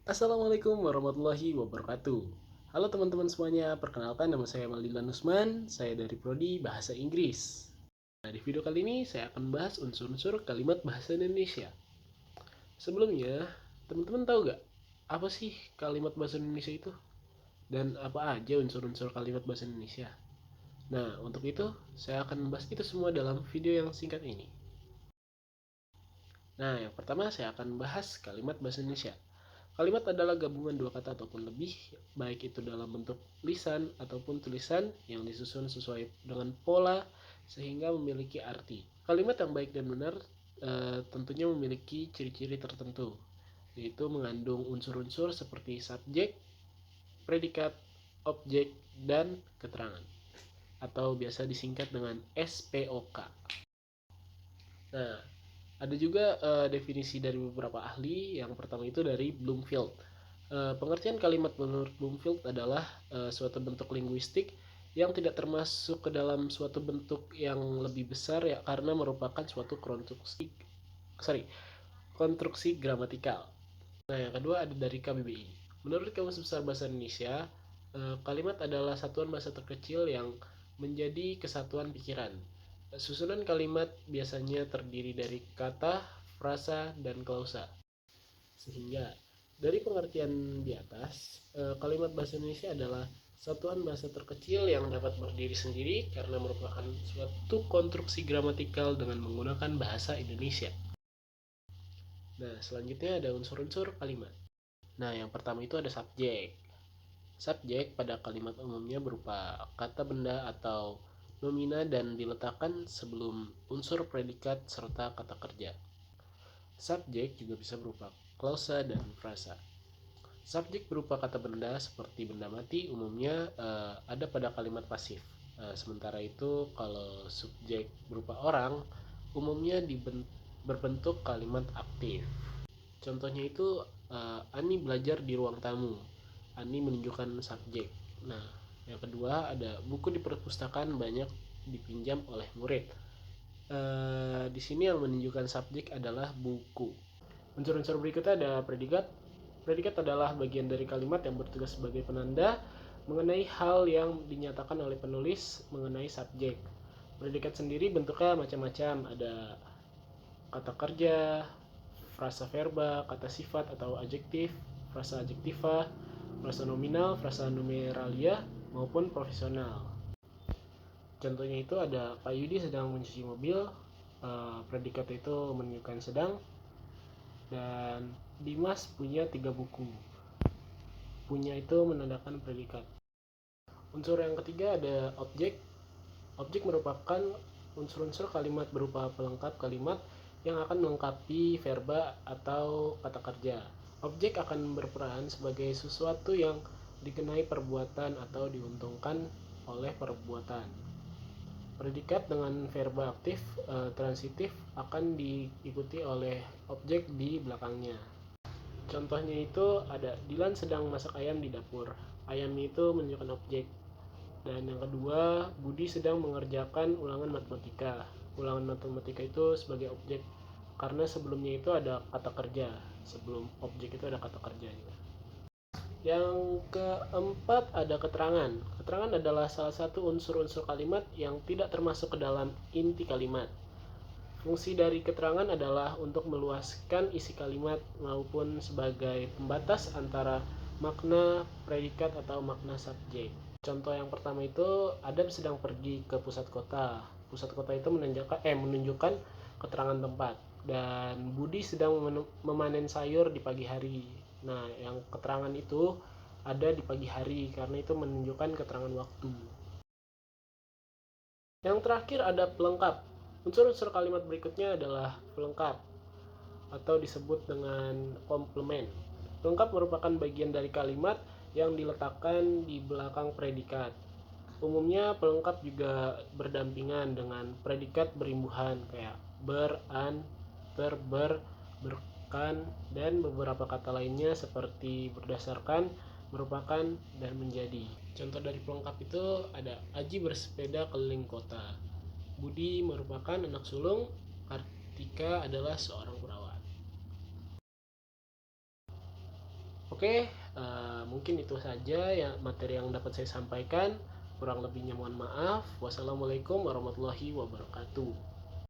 Assalamualaikum warahmatullahi wabarakatuh. Halo teman-teman semuanya, perkenalkan nama saya Maldilan Usman, saya dari Prodi Bahasa Inggris. Nah, di video kali ini saya akan bahas unsur-unsur kalimat bahasa Indonesia. Sebelumnya, teman-teman tahu gak apa sih kalimat bahasa Indonesia itu? Dan apa aja unsur-unsur kalimat bahasa Indonesia? Nah, untuk itu saya akan membahas itu semua dalam video yang singkat ini. Nah, yang pertama saya akan bahas kalimat bahasa Indonesia. Kalimat adalah gabungan dua kata ataupun lebih, baik itu dalam bentuk lisan ataupun tulisan yang disusun sesuai dengan pola sehingga memiliki arti. Kalimat yang baik dan benar tentunya memiliki ciri-ciri tertentu, yaitu mengandung unsur-unsur seperti subjek, predikat, objek, dan keterangan, atau biasa disingkat dengan SPOK. Nah, ada juga definisi dari beberapa ahli. Yang pertama itu dari Bloomfield. Pengertian kalimat menurut Bloomfield adalah suatu bentuk linguistik yang tidak termasuk ke dalam suatu bentuk yang lebih besar ya karena merupakan suatu konstruksi gramatikal. Nah, yang kedua ada dari KBBI. Menurut Kamus Besar Bahasa Indonesia, kalimat adalah satuan bahasa terkecil yang menjadi kesatuan pikiran. Susunan kalimat biasanya terdiri dari kata, frasa, dan klausa. Sehingga dari pengertian di atas, kalimat bahasa Indonesia adalah satuan bahasa terkecil yang dapat berdiri sendiri karena merupakan suatu konstruksi gramatikal dengan menggunakan bahasa Indonesia. Nah, selanjutnya ada unsur-unsur kalimat. Nah, yang pertama itu ada subjek. Subjek pada kalimat umumnya berupa kata benda atau nomina dan diletakkan sebelum unsur predikat serta kata kerja. Subjek juga bisa berupa klausa dan frasa. Subjek berupa kata benda seperti benda mati umumnya ada pada kalimat pasif. Sementara itu kalau subjek berupa orang umumnya berbentuk kalimat aktif. Contohnya itu Ani belajar di ruang tamu. Ani menunjukkan subjek. Nah, yang kedua ada buku di perpustakaan banyak dipinjam oleh murid. Di sini yang menunjukkan subjek adalah buku. Unsur-unsur berikutnya ada predikat. Predikat adalah bagian dari kalimat yang bertugas sebagai penanda mengenai hal yang dinyatakan oleh penulis mengenai subjek. Predikat sendiri bentuknya macam-macam, ada kata kerja, frasa verba, kata sifat atau adjektif, frasa adjektiva, frasa nominal, frasa numeralia, maupun profesional. Contohnya itu ada Pak Yudi sedang mencuci mobil, predikat itu menunjukkan sedang, dan Dimas punya 3 buku. Punya itu menandakan predikat. Unsur yang ketiga ada objek. Objek merupakan unsur-unsur kalimat berupa pelengkap kalimat yang akan melengkapi verba atau kata kerja. Objek akan berperan sebagai sesuatu yang dikenai perbuatan atau diuntungkan oleh perbuatan. Predikat dengan verba aktif transitif akan diikuti oleh objek di belakangnya. Contohnya itu ada Dilan sedang masak ayam di dapur. Ayam itu menunjukkan objek. Dan yang kedua, Budi sedang mengerjakan ulangan matematika. Ulangan matematika itu sebagai objek karena sebelumnya itu ada kata kerja. Sebelum objek itu ada kata kerja. Yang keempat ada keterangan. Keterangan adalah salah satu unsur-unsur kalimat yang tidak termasuk ke dalam inti kalimat. Fungsi dari keterangan adalah untuk meluaskan isi kalimat maupun sebagai pembatas antara makna predikat atau makna subjek. Contoh yang pertama itu Adam sedang pergi ke pusat kota. Pusat kota itu menunjukkan keterangan tempat. Dan Budi sedang memanen sayur di pagi hari. Nah, yang keterangan itu ada di pagi hari karena itu menunjukkan keterangan waktu. Yang terakhir ada pelengkap. Unsur-unsur kalimat berikutnya adalah pelengkap atau disebut dengan komplement. Pelengkap merupakan bagian dari kalimat yang diletakkan di belakang predikat. Umumnya pelengkap juga berdampingan dengan predikat berimbuhan kayak ber, an, ter, berkan, dan beberapa kata lainnya seperti berdasarkan, merupakan, dan menjadi. Contoh dari pelengkap itu ada Aji bersepeda keliling kota. Budi merupakan anak sulung, Kartika adalah seorang perawat. Oke, mungkin itu saja ya materi yang dapat saya sampaikan. Kurang lebihnya mohon maaf. Wassalamualaikum warahmatullahi wabarakatuh.